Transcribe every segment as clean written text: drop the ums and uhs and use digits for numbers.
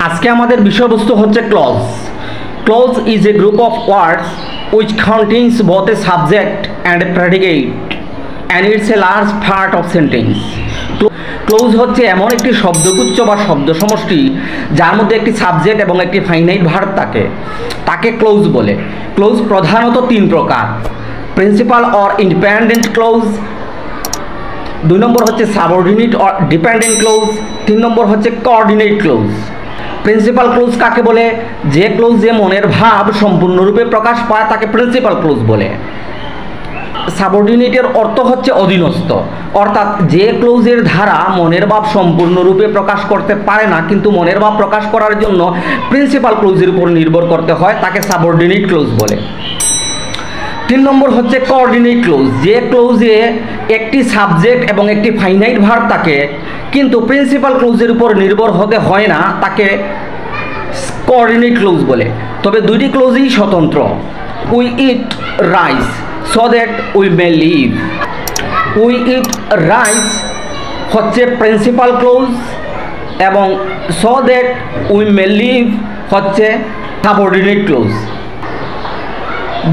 আজকে আমাদের বিষয়বস্তু হচ্ছে clause. Clause is a group of words which contains both a subject and a predicate and it's a large part of sentence. Close হচ্ছে এমন একটি শব্দগুচ্ছ বা শব্দ সমষ্টি যার মধ্যে একটি সাবজেক্ট এবং একটি ফাইনাইট ভার্ব থাকে, তাকে ক্লোজ বলে। ক্লোজ প্রধানত তিন প্রকার: প্রিন্সিপাল অর ইন্ডিপেন্ডেন্ট ক্লোজ, 2 নম্বর হচ্ছে সাবঅর্ডিনেট অর ডিপেন্ডেন্ট ক্লোজ, 3 নম্বর হচ্ছে কোঅর্ডিনেট ক্লোজ। প্রিন্সিপাল ক্লোজ কাকে বলে? যে ক্লোজে মনের ভাব সম্পূর্ণরূপে প্রকাশ পায় তাকে প্রিন্সিপাল ক্লোজ বলে। সাবঅর্ডিনেটের অর্থ হচ্ছে অধীনস্থ, অর্থাৎ যে ক্লোজের দ্বারা মনের ভাব সম্পূর্ণরূপে প্রকাশ করতে পারে না কিন্তু মনের ভাব প্রকাশ করার জন্য প্রিন্সিপাল ক্লোজের উপর নির্ভর করতে হয় তাকে সাবঅর্ডিনেট ক্লোজ বলে। 3 নম্বর হচ্ছে কোঅর্ডিনেট ক্লোজ, যে ক্লোজে একটি সাবজেক্ট এবং একটি ফাইনাইট ভার্ব থাকে কিন্তু প্রিন্সিপাল ক্লোজের উপর নির্ভর হতে হয় না তাকে কোঅর্ডিনেট ক্লোজ বলে। তবে দুইটি ক্লোজই স্বতন্ত্র। We eat rice so that we may live, we eat rice হচ্ছে প্রিন্সিপাল ক্লোজ এবং so that we may live হচ্ছে সাবঅর্ডিনেট ক্লোজ।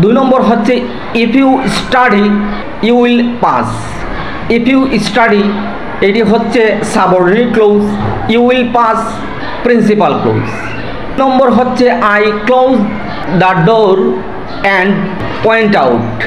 2 নম্বর হচ্ছে if you study you will pass, if you study এটি হচ্ছে subordinate clause, you will pass principal clause. নম্বর হচ্ছে I close the door and went out,